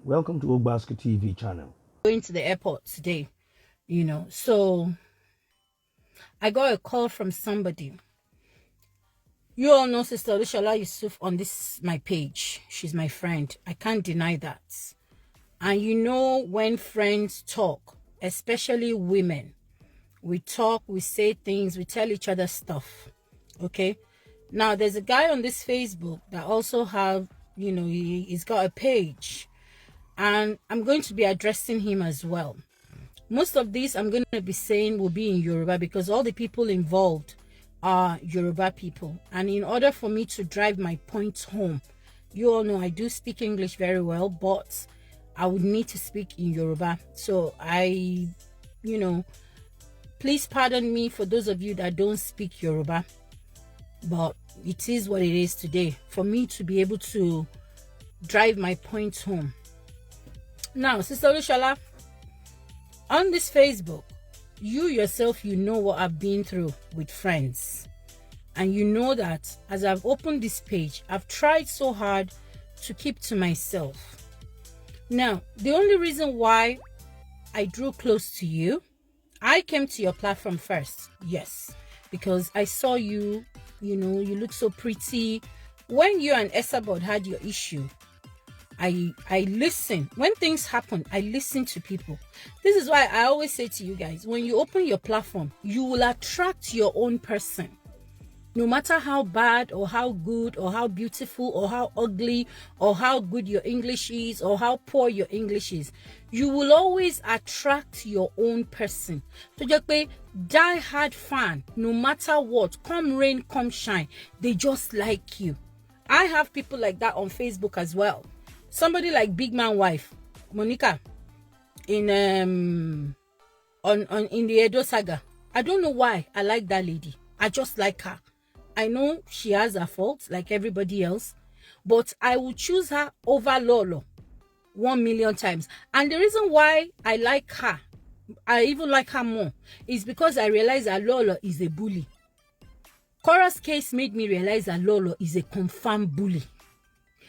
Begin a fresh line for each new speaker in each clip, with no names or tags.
Welcome to Ogbaska TV channel.
Going to the airport today, so I got a call from somebody. You all know Sister Olushola Yusuf on my page. She's my friend. I can't deny that. And when friends talk, especially women, we talk, we say things, we tell each other stuff. Okay? Now, there's a guy on this Facebook that also have, he's got a page. And I'm going to be addressing him as well. Most of these I'm going to be saying will be in Yoruba because all the people involved are Yoruba people. And in order for me to drive my points home, you all know I do speak English very well, but I would need to speak in Yoruba. So please pardon me for those of you that don't speak Yoruba, but it is what it is today for me to be able to drive my points home. Now, Sister Olushola, on this Facebook, you yourself, know what I've been through with friends. And you know that as I've opened this page, I've tried so hard to keep to myself. Now, the only reason why I drew close to you, I came to your platform first. Yes, because I saw you, you look so pretty. When you and Esabod had your issue, I listen. When things happen, I listen to people. This is why I always say to you guys, when you open your platform, you will attract your own person. No matter how bad or how good or how beautiful or how ugly or how good your English is or how poor your English is, you will always attract your own person. So just be die-hard fan, no matter what, come rain, come shine, they just like you. I have people like that on Facebook as well. Somebody like Big Man Wife, Monica, in the Edo Saga. I don't know why I like that lady. I just like her. I know she has her faults like everybody else, but I will choose her over Lolo 1,000,000 times. And the reason why I like her, I even like her more, is because I realize that Lolo is a bully. Cora's case made me realize that Lolo is a confirmed bully.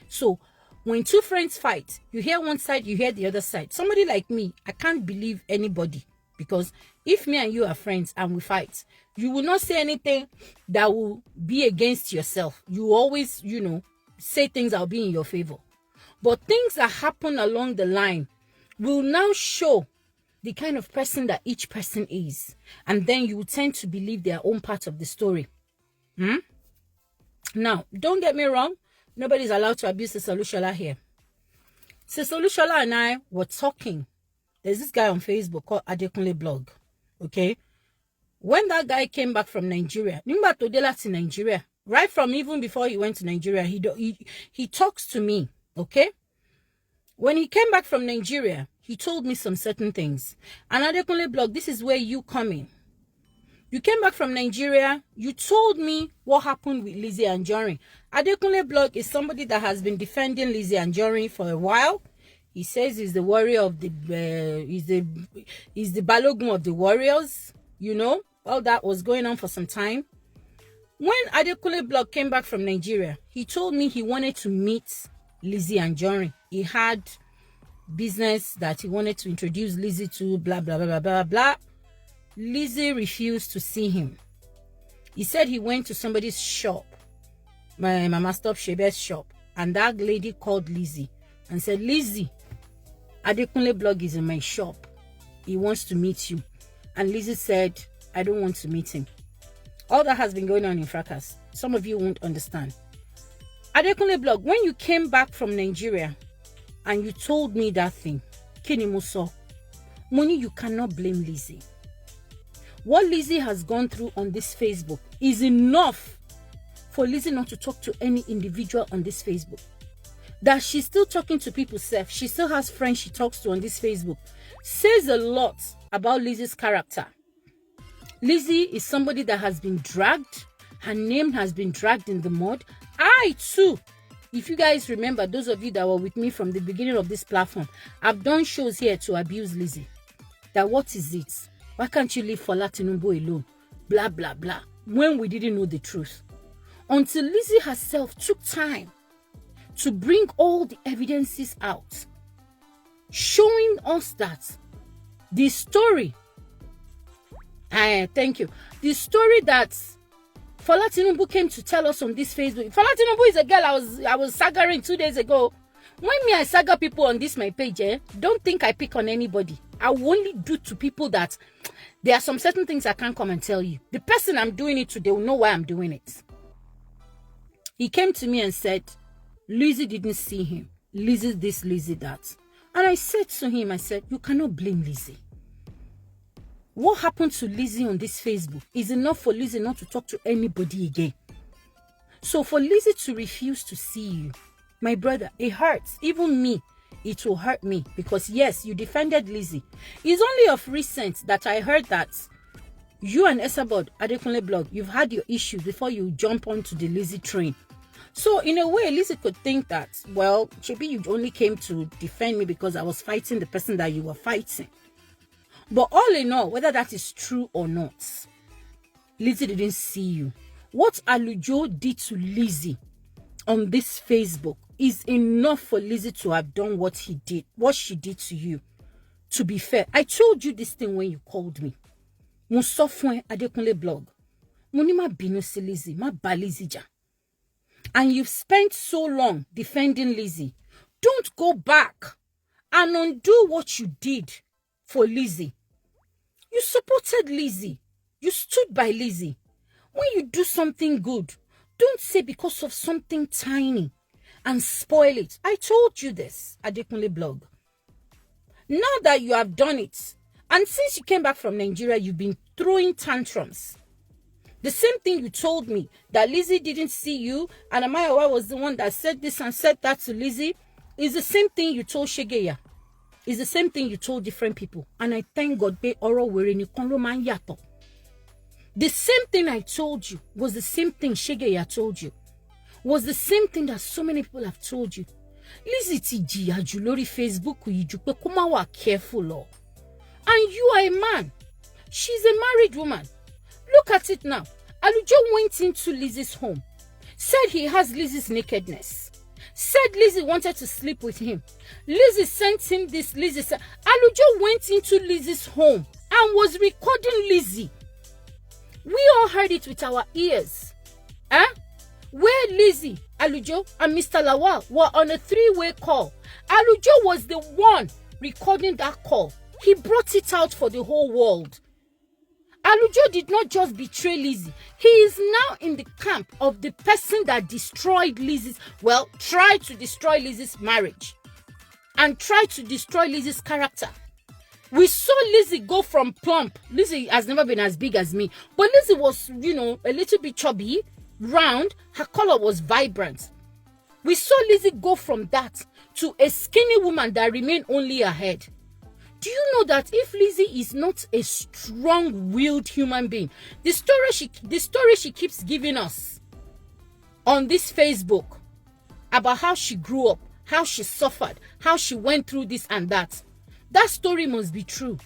So when two friends fight, you hear one side, you hear the other side. Somebody like me, I can't believe anybody. Because if me and you are friends and we fight, you will not say anything that will be against yourself. You always, say things that will be in your favor. But things that happen along the line will now show the kind of person that each person is. And then you will tend to believe their own part of the story. Now, don't get me wrong. Nobody's allowed to abuse Sister Olushola here. Sister Olushola and I were talking. There's this guy on Facebook called Adekunle Blog. Okay? When that guy came back from Nigeria, right from even before he went to Nigeria, he talks to me. Okay? When he came back from Nigeria, he told me some certain things. And Adekunle Blog, this is where you come in. You came back from Nigeria. You told me what happened with Lizzie Anjorin. Adekunle Blog is somebody that has been defending Lizzie Anjorin for a while. He says he's the warrior of the, he's the Balogun of the warriors. All that was going on for some time. When Adekunle Blog came back from Nigeria, he told me he wanted to meet Lizzie Anjorin. He had business that he wanted to introduce Lizzie to, blah, blah, blah, blah, blah, blah. Lizzie refused to see him. He said he went to somebody's shop, my Mama Stop Shebe's shop, and that lady called Lizzie and said, Lizzie, Adekunle Blog is in my shop. He wants to meet you. And Lizzie said, I don't want to meet him. All that has been going on in fracas. Some of you won't understand. Adekunle Blog, when you came back from Nigeria and you told me that thing, Kinimuso, Money, you cannot blame Lizzie. What Lizzie has gone through on this Facebook is enough for Lizzie not to talk to any individual on this Facebook. That she's still talking to people, she still has friends she talks to on this Facebook, says a lot about Lizzie's character. Lizzie is somebody that has been dragged. Her name has been dragged in the mud. I too, if you guys remember, those of you that were with me from the beginning of this platform, I've done shows here to abuse Lizzie. That what is it? Why can't you leave Fola Tinubu alone? Blah, blah, blah. When we didn't know the truth. Until Lizzie herself took time to bring all the evidences out. showing us that the story, thank you, the story that Fola Tinubu came to tell us on this Facebook. Fola Tinubu is a girl I was saggering 2 days ago. When I sagger people on this my page, don't think I pick on anybody. I will only do to people that there are some certain things I can't come and tell you. The person I'm doing it to, they will know why I'm doing it. He came to me and said, Lizzie didn't see him. Lizzie this, Lizzie that. And I said to him, I said, you cannot blame Lizzie. What happened to Lizzie on this Facebook is enough for Lizzie not to talk to anybody again. So for Lizzie to refuse to see you, my brother, it hurts. Even me, it will hurt me. Because yes, you defended Lizzie. It's only of recent that I heard that you and Esabod Adekunle blog, you've had your issues before you jump onto the Lizzie train. So in a way, Lizzie could think that, well, maybe you only came to defend me because I was fighting the person that you were fighting. But all in all, whether that is true or not, Lizzie didn't see you. What Alujo did to Lizzie on this Facebook is enough for Lizzie to have done what she did to you. To be fair, I told you this thing when you called me. Mo sọ fún ẹ Adekunle blog. Mo ní má bínú sí Lizzie, má bá Lizzie jà. And you've spent so long defending Lizzie. Don't go back and undo what you did for Lizzie. You supported Lizzie. You stood by Lizzie. When you do something good, don't say because of something tiny and spoil it. I told you this, Adekunle blog. Now that you have done it, and since you came back from Nigeria, you've been throwing tantrums. The same thing you told me, that Lizzie didn't see you, and Amayawa was the one that said this and said that to Lizzie, is the same thing you told Shegeya. It's the same thing you told different people. And I thank God, the same thing I told you was the same thing Shegeya told you. Was the same thing that so many people have told you. Lizzie ti jìyà jù lórí Facebook yìí jù pé kó má wà careful o. And you are a man. She's a married woman. Look at it now. Alujo went into Lizzie's home. Said he has Lizzie's nakedness. Said Lizzie wanted to sleep with him. Lizzie sent him this. Lizzie said, Alujo went into Lizzie's home and was recording Lizzie. We all heard it with our ears. Where Lizzie, Alujo, and Mr. Lawal were on a three-way call. Alujo was the one recording that call. He brought it out for the whole world. Alujo did not just betray Lizzie. He is now in the camp of the person that destroyed tried to destroy Lizzie's marriage and tried to destroy Lizzie's character. We saw Lizzie go from plump. Lizzie has never been as big as me, but Lizzie was, a little bit chubby, round. Her color was vibrant. We saw Lizzie go from that to a skinny woman that remained only her head. Do you know that if Lizzie is not a strong-willed human being, the story she keeps giving us on this Facebook about how she grew up, how she suffered, how she went through this and that story must be true.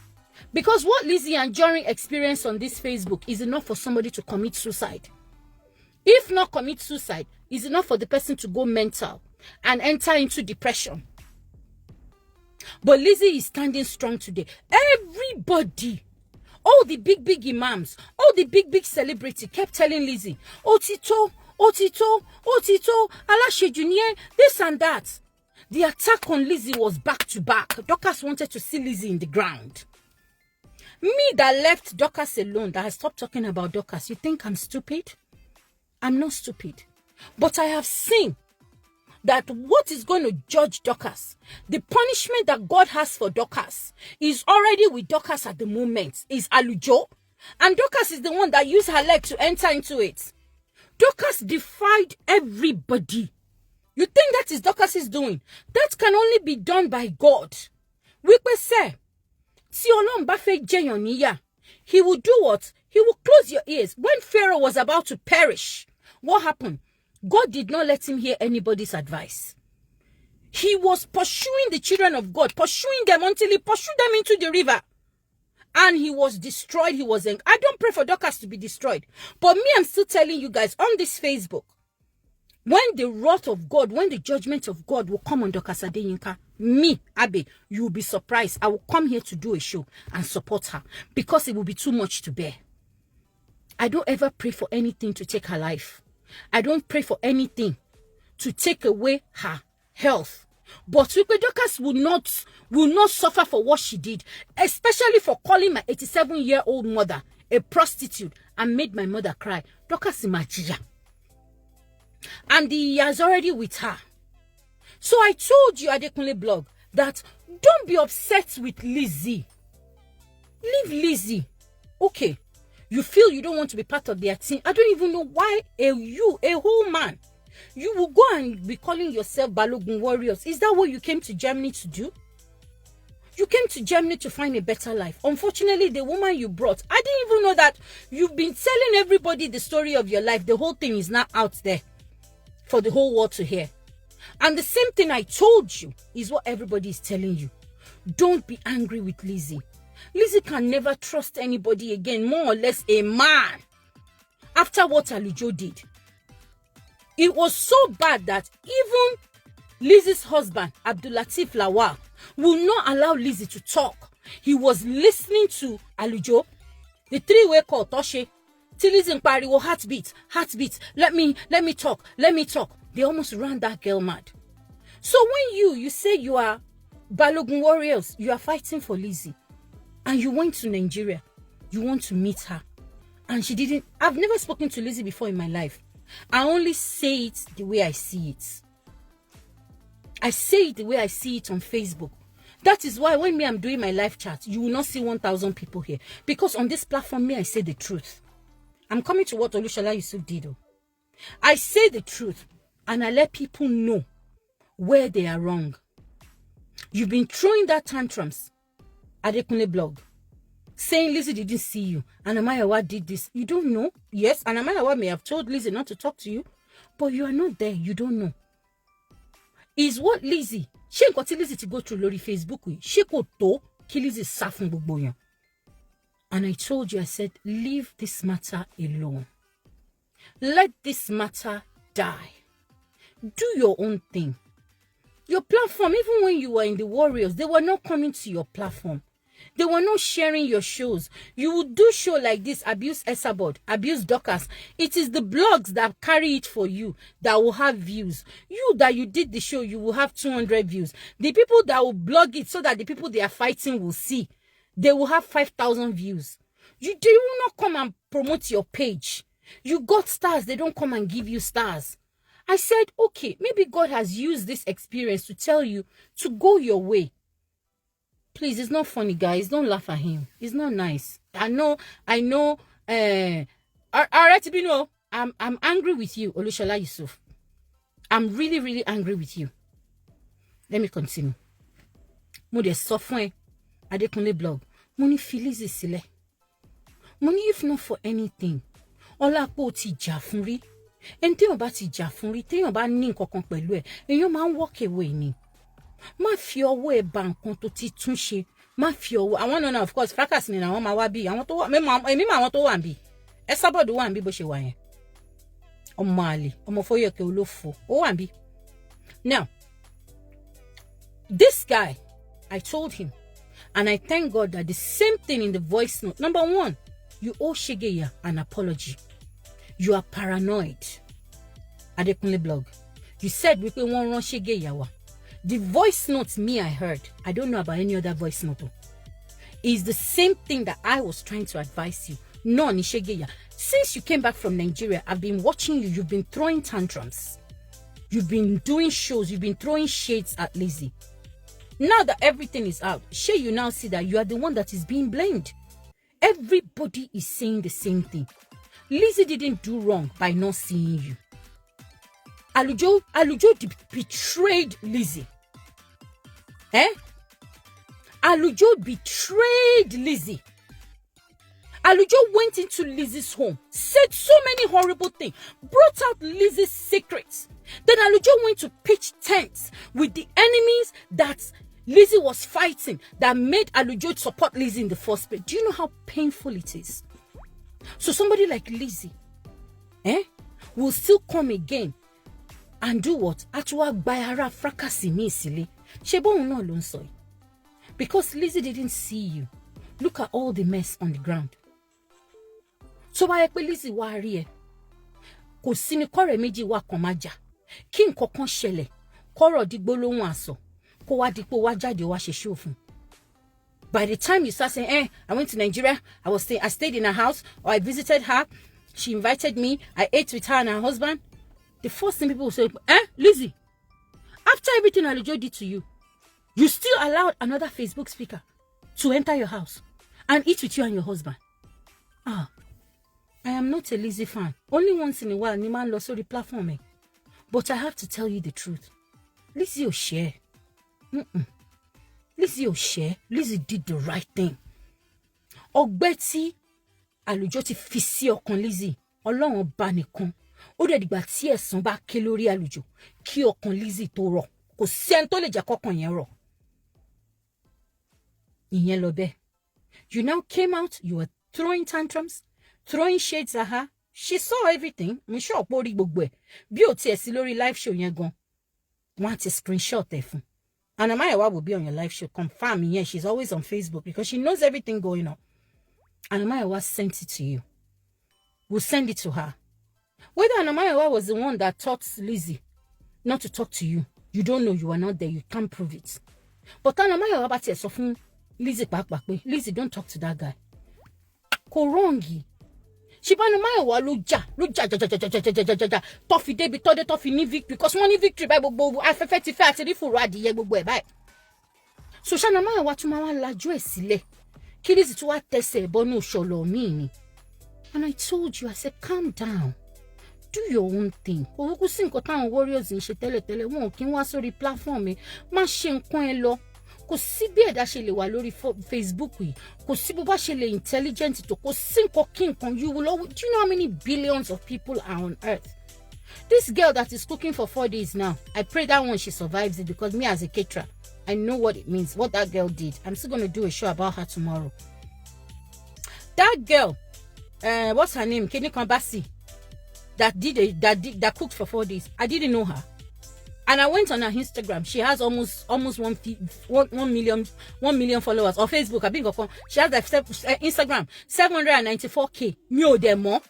Because what Lizzie and Jory experienced on this Facebook is enough for somebody to commit suicide. If not commit suicide, is enough for the person to go mental and enter into depression. But Lizzie is standing strong today. Everybody, all the big imams, all the big celebrity kept telling Lizzie, Otito, Alashe this and that. The attack on Lizzie was back to back. Dorcas wanted to see Lizzie in the ground. Me that left Dorcas alone, that has stopped talking about Dorcas, you think I'm stupid? I'm not stupid. But I have seen that what is going to judge Dorcas, the punishment that God has for Dorcas, is already with Dorcas at the moment, is Alujo. And Dorcas is the one that used her leg to enter into it. Dorcas defied everybody. You think that is Dorcas's doing? That can only be done by God. We could say, he will do what? He will close your ears. When Pharaoh was about to perish, what happened? God did not let him hear anybody's advice. He was pursuing the children of God, pursuing them until he pursued them into the river. And he was destroyed. I don't pray for Dorcas to be destroyed. But me, I'm still telling you guys on this Facebook, When the wrath of God, when the judgment of God will come on Dorcas Adeyinka, me, Abe, you will be surprised. I will come here to do a show and support her because it will be too much to bear. I don't ever pray for anything to take her life. I don't pray for anything to take away her health. But Dorcas will not suffer for what she did, especially for calling my 87-year-old mother a prostitute and made my mother cry. Dorcas Imachija. And he has already with her. So I told you, Adekunle blog, that don't be upset with Lizzie. Leave Lizzie. Okay. You feel you don't want to be part of their team. I don't even know why a whole man, you will go and be calling yourself Balogun Warriors. Is that what you came to Germany to do? You came to Germany to find a better life. Unfortunately, the woman you brought, I didn't even know that you've been telling everybody the story of your life. The whole thing is now out there for the whole world to hear. And the same thing I told you is what everybody is telling you. Don't be angry with Lizzie. Lizzie can never trust anybody again, more or less a man. After what Alujo did. It was so bad that even Lizzie's husband, Abdulateef Lawal, will not allow Lizzie to talk. He was listening to Alujo, the three-way call, Toshe, till Lizzie pariwo, heartbeat, let me talk. They almost ran that girl mad. So when you say you are Balogun Warriors, you are fighting for Lizzie, and you went to Nigeria, you want to meet her, and she didn't. I've never spoken to Lizzie before in my life. I only say it the way I see it. I say it the way I see it on Facebook. That is why when I'm doing my live chat, you will not see 1,000 people here. Because on this platform, I say the truth. I'm coming to what Olushola Yusuf did. I say the truth, and I let people know where they are wrong. You've been throwing that tantrums at Adekunle blog, saying Lizzie didn't see you, and Amayawa did this. You don't know. Yes, and Amayawa may have told Lizzie not to talk to you, but you are not there. You don't know. Is what Lizzie, she ain't got Lizzie to go through Lori Facebook. She could to kill Lizzie safun gbogbo yan. And I told you, I said, leave this matter alone. Let this matter die. Do your own thing. Your platform, even when you were in the Warriors, they were not coming to your platform. They were not sharing your shows. You would do show like this, abuse Esabod, abuse Dorcas. It is the blogs that carry it for you that will have views. You that you did the show, you will have 200 views. The people that will blog it so that the people they are fighting will see, they will have 5,000 views. They will not come and promote your page. You got stars, they don't come and give you stars. I said, okay, maybe God has used this experience to tell you to go your way. Please, it's not funny, guys. Don't laugh at him. It's not nice. I know. All right, Tibino, I'm angry with you, Olushola Yusuf. I'm really, really angry with you. Let me continue. Mo de sofun Adekunle blog. Mo ni Lizzie sile. Mo ni if not for anything. Ola po ti jà fún rí. En tí ó bá ti jà fún rí, tí ó bá ní nǹkankan pẹ̀lú ẹ, èyàn máa ń walk away ni. Má fi ọwọ́ ẹ ba nǹkan tó ti tún ṣe. Má fi ọwọ́. Àwọn náà of course fracas ni àwọn máa wá bí. Àwọn tó wà èmi ma àwọn tó wà nbí. Esabod wà nbí bó ṣe wà yẹn. Ọmọ àlè, ọmọ Foyeke olófò. Ó wà nbí. Now, this guy, I told him, and I thank God that the same thing in the voice note. Number one, you owe Shegeya an apology. You are paranoid. Adekunle blog. You said we can run Shegeya wa. The voice notes I heard, I don't know about any other voice note, is the same thing that I was trying to advise you. No, Nishegeya. Since you came back from Nigeria, I've been watching you. You've been throwing tantrums. You've been doing shows. You've been throwing shades at Lizzie. Now that everything is out, you now see that you are the one that is being blamed. Everybody is saying the same thing. Lizzie didn't do wrong by not seeing you. Alujo betrayed Lizzie. Alujo betrayed Lizzie. Alujo went into Lizzie's home, said so many horrible things, brought out Lizzie's secrets. Then Alujo went to pitch tents with the enemies that Lizzie was fighting that made Alujo support Lizzie in the first place. Do you know how painful it is? So somebody like Lizzie will still come again and do what? Atwa bayara fracasi mi silly. Shebo no lon soy. Because Lizzie didn't see you. Look at all the mess on the ground. So why Lizzie worry? Kò sí ní kọ́rẹ́ méjì wá kan má jà. Kí nǹkankan ṣẹlẹ̀. Kọ́rọ̀ di gbólóhùn àsọ. Kó wá di pé wá jáde wá ṣe show fún. By the time you start saying, I went to Nigeria, I stayed in her house, or I visited her, she invited me, I ate with her and her husband. The first thing people will say, Lizzie, after everything Alujo did to you, you still allowed another Facebook speaker to enter your house and eat with you and your husband. I am not a Lizzie fan. Only once in a while, Niman lost the platform. But I have to tell you the truth. Lizzie will share. Lizzie will share. Lizzie did the right thing. Ọgbẹ́ Alujo ti fi sí ọkàn Lizzie. Ọlọ́run bá nìkan. Ó dẹ̀ dìgbà tí ẹ̀san bá ké lórí Alujo kí ọkàn Lizzie tó rọ̀. Kò sẹ́ni tó lè jẹ́ kọ́kàn yẹn rọ̀. Ìyẹn lọ bẹ́ẹ̀. You now came out, you were throwing tantrums, throwing shades at her. She saw everything. I'm sure pori gbogbo ẹ̀. Bí ó tiẹ̀ sí lórí live show yẹn gan. Wọ́n ti screenshot ẹ̀ fún. And Amayawa will be on your live show. Confirm, yeah, she's always on Facebook because she knows everything going on. And Amayawa sent it to you. We'll send it to her. Whether Amayawa was the one that taught Lizzie not to talk to you, you don't know, you are not there, you can't prove it. But Amayawa about it, so from Lizzie back, Lizzie, don't talk to that guy. Ko wrongi. Shibana Amayawa lo ja. Tofi debi tode tofi ni victory because money victory by gbogbo afẹ́fẹ́ ti fẹ́ àti rí fùrọ̀ adìyẹ gbogbo ẹ̀ báyìí. So Shana Amayawa tún máa wá lajú ẹ̀ sílẹ̀. Kí Lizzie tún wá tẹsẹ̀ bọ́nú ṣọlọ mi ni. And I told you, I said, calm down. Do your own thing. Kò kúkú sí nǹkan táwọn warriors ń ṣe tẹ́lẹ̀tẹ́lẹ̀ wọn kì í wá sórí platform mi. Má ṣe nǹkan ẹ lọ. Kò sí bí ẹ̀dá ṣe lè wà lórí Facebook yìí. Kò sí bó bá ṣe lè intelligent tó. Kò sí nǹkan kí nǹkan. You will always, do you know how many billions of people are on earth? This girl that is cooking for 4 days now, I pray that one she survives it because me as a caterer, I know what it means, what that girl did. I'm still going to do a show about her tomorrow. That girl, what's her name? Kenny Kambasi, that cooked for 4 days. I didn't know her. And I went on her Instagram. She has almost 1 million followers. Or Facebook, I think she has Instagram 794K. Me demo.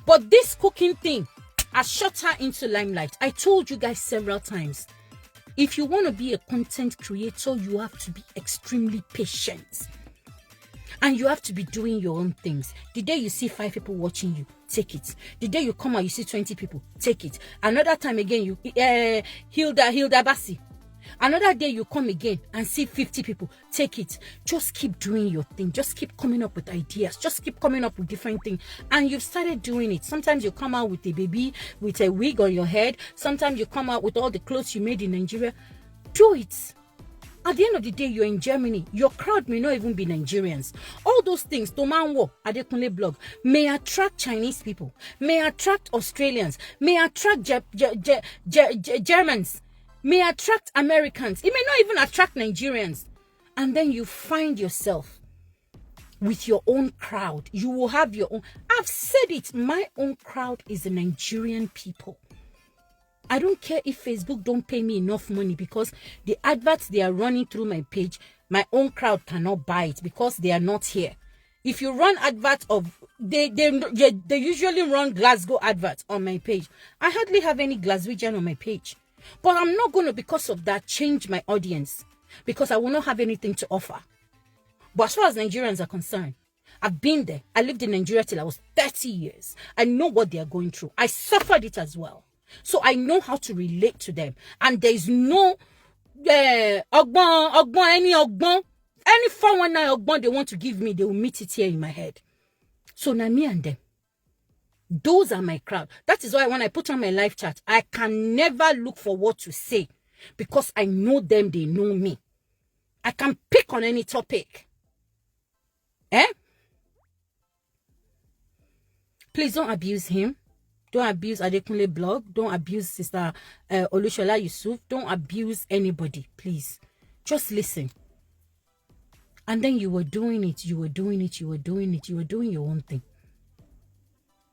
But this cooking thing has shot her into limelight. I told you guys several times. If you want to be a content creator, you have to be extremely patient. And you have to be doing your own things. The day you see 5 people watching you, take it. The day you come out, you see 20 people, take it. Another time again, you Hilda Bassi. Another day you come again and see 50 people, take it. Just keep doing your thing. Just keep coming up with ideas. Just keep coming up with different things. And you've started doing it. Sometimes you come out with a baby, with a wig on your head. Sometimes you come out with all the clothes you made in Nigeria. Do it. At the end of the day, you're in Germany. Your crowd may not even be Nigerians. All those things, Tomanwo, Adekunle blog, may attract Chinese people, may attract Australians, may attract Germans, may attract Americans. It may not even attract Nigerians. And then you find yourself with your own crowd. You will have your own. I've said it. My own crowd is the Nigerian people. I don't care if Facebook don't pay me enough money because the adverts they are running through my page, my own crowd cannot buy it because they are not here. If you run adverts of, they usually run Glasgow adverts on my page. I hardly have any Glaswegian on my page. But I'm not going to, because of that, change my audience because I will not have anything to offer. But as far as Nigerians are concerned, I've been there. I lived in Nigeria till I was 30 years. I know what they are going through. I suffered it as well. So I know how to relate to them. And there is no any 419 ogbon they want to give me, they will meet it here in my head. So now me and them, those are my crowd. That is why when I put on my live chat, I can never look for what to say because I know them, they know me. I can pick on any topic. Please don't abuse him. Don't abuse Adekunle blog. Don't abuse Sister Olushola Yusuf. Don't abuse anybody, please. Just listen. And then you were doing it. You were doing your own thing.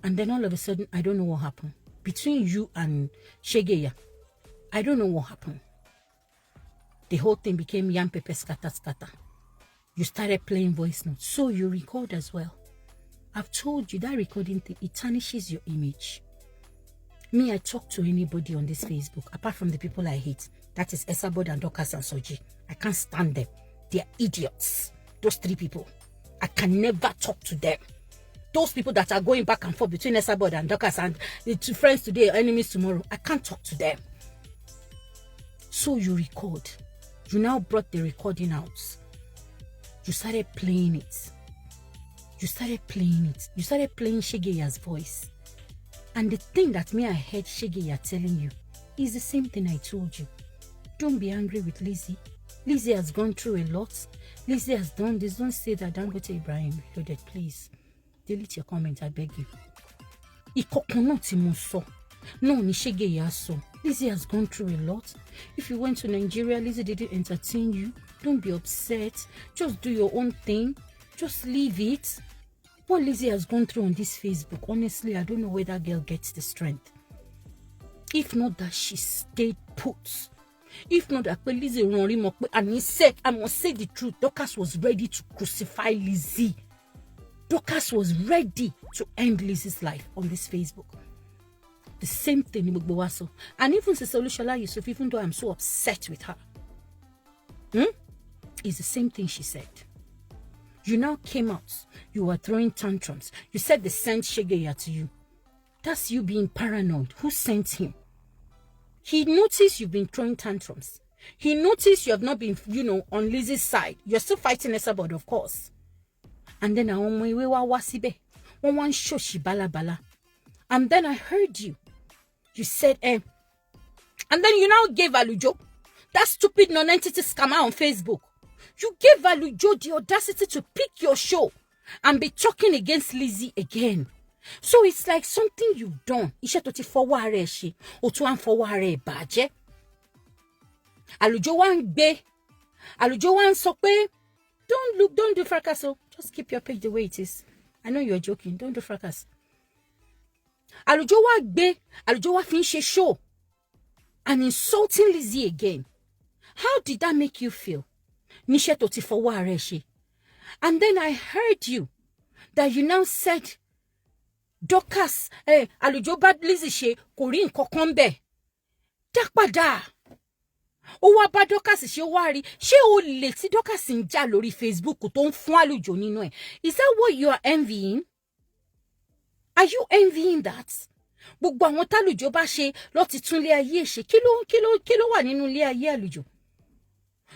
And then all of a sudden, I don't know what happened. Between you and Shegeya, I don't know what happened. The whole thing became yam pepper scatter scatter. You started playing voice notes, so you record as well. I've told you that recording thing, it tarnishes your image. Me, I talk to anybody on this Facebook, apart from the people I hate. That is Esabod and Dorcas and Soji. I can't stand them. They're idiots. Those three people. I can never talk to them. Those people that are going back and forth between Esabod and Dorcas and the two friends today, enemies tomorrow, I can't talk to them. So you record. You now brought the recording out. You started playing it. You started playing Shegeya's voice. And the thing that me I heard Shegeya telling you is the same thing I told you. Don't be angry with Lizzie. Lizzie has gone through a lot. Lizzie has done this. Don't say that. Don't go to Ibrahim Reloaded, please. Delete your comment, I beg you. No, ni Shegeya so. Lizzie has gone through a lot. If you went to Nigeria, Lizzie didn't entertain you. Don't be upset. Just do your own thing. Just leave it. What Lizzie has gone through on this Facebook, honestly, I don't know where that girl gets the strength. If not that she stayed put. If not that Lizzie and he said, I must say the truth, Dorcas was ready to crucify Lizzie. Dorcas was ready to end Lizzie's life on this Facebook. The same thing in Mugbowaso. And even Sister Olushola Yusuf, even though I'm so upset with her, it's the same thing she said. You now came out. You were throwing tantrums. You said they sent Shegeya to you. That's you being paranoid. Who sent him? He noticed you've been throwing tantrums. He noticed you have not been, on Lizzie's side. You're still fighting Esabod, of course. And then one shoshi bala bala. And then I heard you. You said, And then you now gave Alujo, that stupid non-entity scammer on Facebook. You gave Alujo the audacity to pick your show and be talking against Lizzie again. So it's like something you've done. Iṣẹ́ tó ti fọwọ́ ara ẹ̀ ṣe, ó tún wá ń fọwọ́ ara ẹ̀ bàjẹ́. Alujo wá ń gbé. Alujo wá ń sọ pé, don't do fracas. Just keep your page the way it is. I know you're joking. Don't do fracas. Alujo wá gbé. Alujo wá fi ń ṣe show and insulting Lizzie again. How did that make you feel? Níṣẹ́ tó ti fọwọ́ ara ẹ̀ ṣe. And then I heard you that you now said, Dorcas, Alujo bá Lizzie ṣe kò rí nǹkan kan bẹ́ẹ̀. Dá padà. Ó wá bá Dorcas ṣe wá rí. Ṣé o lè tí Dorcas ń jà lórí Facebook tó ń fún Alujo nínú ẹ̀? Is that what you are envying? Are you envying that? Gbogbo àwọn t'Alujo bá ṣe ló ti tún ilé ayé ṣe. Kí ló wà nínú ilé ayé Alujo?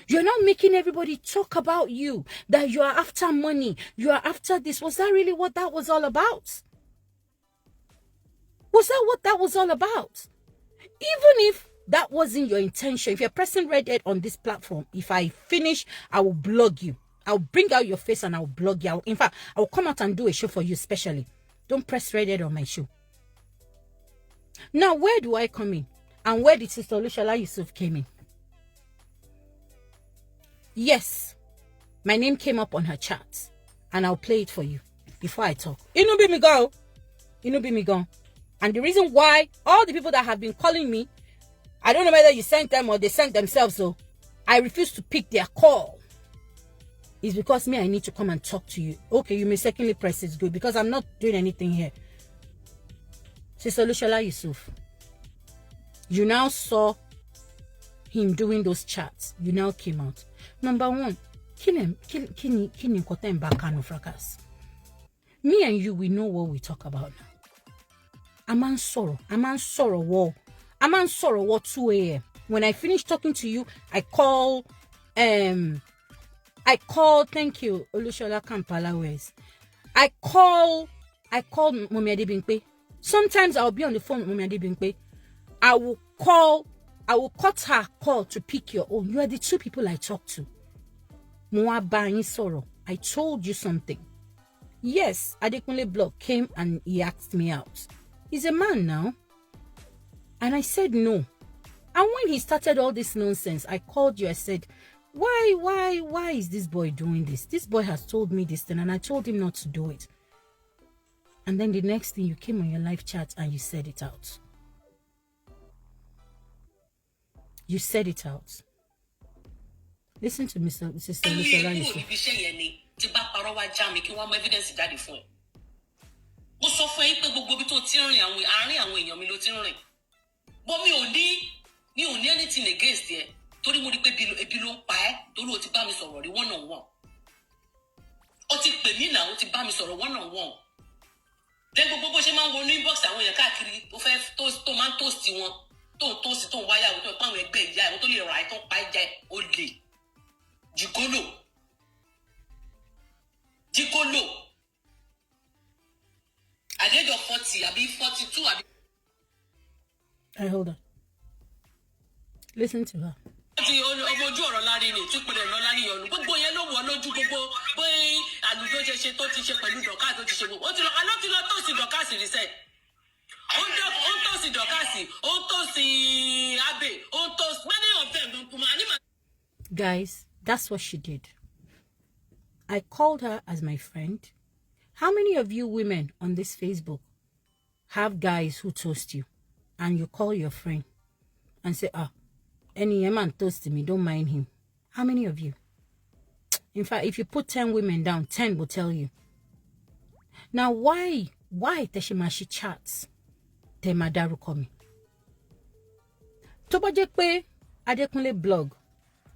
You're not making everybody talk about you, that you are after money, you are after this. Was that really what that was all about? Was that what that was all about? Even if that wasn't your intention, if you're pressing red head on this platform, if I finish, I will blog you. I'll bring out your face and I'll blog you. In fact, I will come out and do a show for you especially. Don't press red head on my show. Now, where do I come in? And where did Sister Olushola Yusuf came in? Yes, my name came up on her chat, and I'll play it for you before I talk. Inu be me go. And the reason why all the people that have been calling me, I don't know whether you sent them or they sent themselves, so I refuse to pick their call, is because I need to come and talk to you. Okay, you may secondly press it's good, because I'm not doing anything here. Sister Olushola Yusuf, you now saw him doing those chats. You now came out. Number one, kini fracas. Me and you, we know what we talk about now. I'm on sorrow war 2 a.m. When I finish talking to you, I call, thank you, Olushola Kampala. I call Mummy Adebimpe. Sometimes I'll be on the phone with Mummy Adebimpe. I will cut her call to pick your own. You are the two people I talk to. I told you something. Yes, Adekunle Block came and he asked me out. He's a man now. And I said no. And when he started all this nonsense, I called you. I said, why is this boy doing this? This boy has told me this thing and I told him not to do it. And then the next thing, you came on your live chat and you said it out. You said it out. Listen to Sister Olushola Yusuf.
Mo sọ fún yín pé gbogbo ibi tó ti rìn àwọn àárín àwọn èèyàn mi ló ti rìn. But mi ò ní anything against ẹ torí mo rí pé ebi ló ń pa ẹ́ torí o ti bá mi sọ̀rọ̀ rí one on one. O ti pè mí náà o ti bá mi sọ̀rọ̀ one on one. Then gbogbo bó ṣe máa ń wo ní inbox àwọn èèyàn káàkiri tó fẹ́ tó máa ń toast wọn tó ń toast tó ń wáyà wọn tó ń pa àwọn ẹgbẹ́ ìyá ẹ̀ tó lè rà ẹ́ tó ń pa ẹ́ jẹ ó lè jìgólò. At the age of 40, I'll be 42.
Hold on. Listen to her. Guys, that's what she did. I called her as my friend. How many of you women on this Facebook have guys who toast you and you call your friend and say, any man toasting me, don't mind him? How many of you? In fact, if you put 10 women down, 10 will tell you. Now, why Teshimashi chats? Temadaru komi. Tobajekpe Adekunle blog.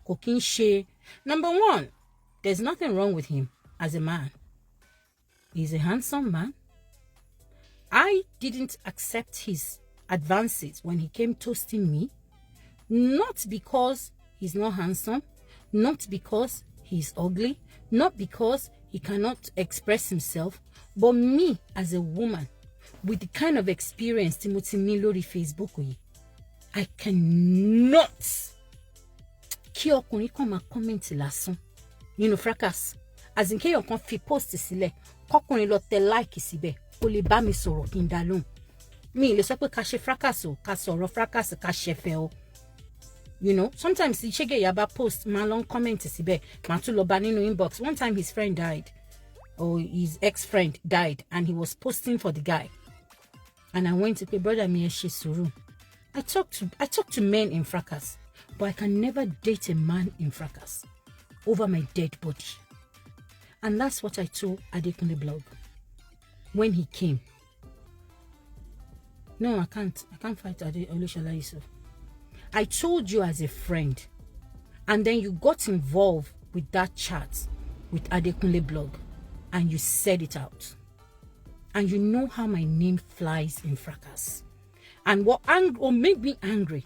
Kokin she. Number one, there's nothing wrong with him as a man. He's a handsome man. I didn't accept his advances when he came toasting me, not because he's not handsome, not because he's ugly, not because he cannot express himself, but me as a woman with the kind of experience Timothy Milori Facebook, I cannot kí ọkùnrin kan máa comment lásán nínú fracas as in kéèyàn kan fi post sílẹ̀ kọkùnrin lọ tẹ like síbẹ̀ ó lè bá mi sọ̀rọ̀ kí n dá lóhùn mi lè sọ pé ká ṣe fracas o ká sọ̀rọ̀ fracas ká ṣẹ̀fẹ̀ o you know sometimes Ṣégè Ìyábá post máa lọ comment síbẹ̀ máa tún lọ bá nínú inbox. One time his friend died or his ex-friend died and he was posting for the guy and I went to pay brother mi ẹ ṣe sùúrù. I talk to men in fracas, but I can never date a man in fracas over my dead body. And that's what I told Adekunle blog when he came. No, I can't fight Olushola Yusuf. I told you as a friend, and then you got involved with that chat with Adekunle blog, and you said it out. And you know how my name flies in fracas. And what made me angry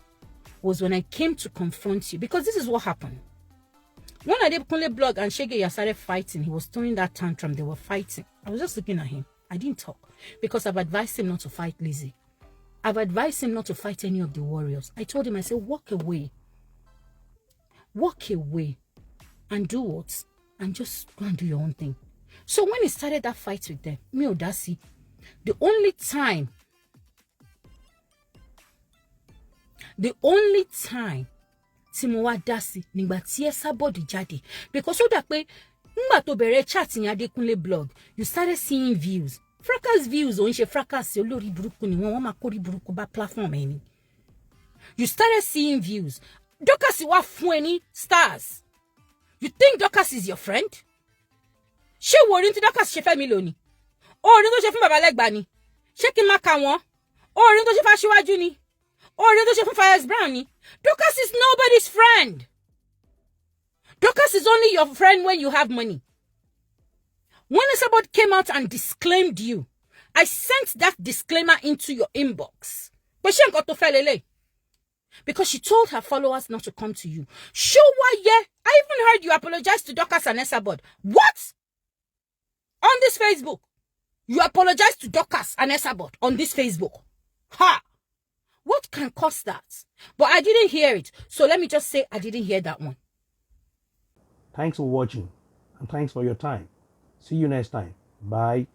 was when I came to confront you, because this is what happened. When Adekunle blog and Ṣégè started fighting, he was throwing that tantrum, they were fighting. I was just looking at him. I didn't talk because I've advised him not to fight Lizzie. I've advised him not to fight any of the warriors. I told him, I said, walk away. Walk away and do what? And just go and do your own thing. So when he started that fight with them, me Odasi, the only time tí mo wá dá sí nígbà tí Esabod jáde, because ó dà pé nígbà tó bẹ̀rẹ̀ chat yẹn Adekunle blog, you started seeing views. Fracas views ò ń ṣe fracas olórí burúkú ni wọ́n máa kórí burúkú bá platform ẹni. You started seeing views. Dorcas wá fún ẹni stars. You think Dorcas is your friend? Ṣé wo orin tí Dorcas ṣe fẹ́ mi lónìí? Orin tó ṣe fún bàbá lẹ́gbàá ni. Ṣé kí n má ka wọ́n? Orin tó ṣe fún Aṣíwájú ni. Orin tó ṣe fún Fires Brown ni. Dorcas is nobody's friend. Dorcas is only your friend when you have money. When Esabod came out and disclaimed you, I sent that disclaimer into your inbox. But she ain't got to fell lele. Because she told her followers not to come to you. Show why, yeah. I even heard you apologize to Dorcas and Esabod. What? On this Facebook. You apologize to Dorcas and Esabod on this Facebook. Ha! What can cause that? But I didn't hear it. So let me just say I didn't hear that one.
Thanks for watching and thanks for your time. See you next time. Bye.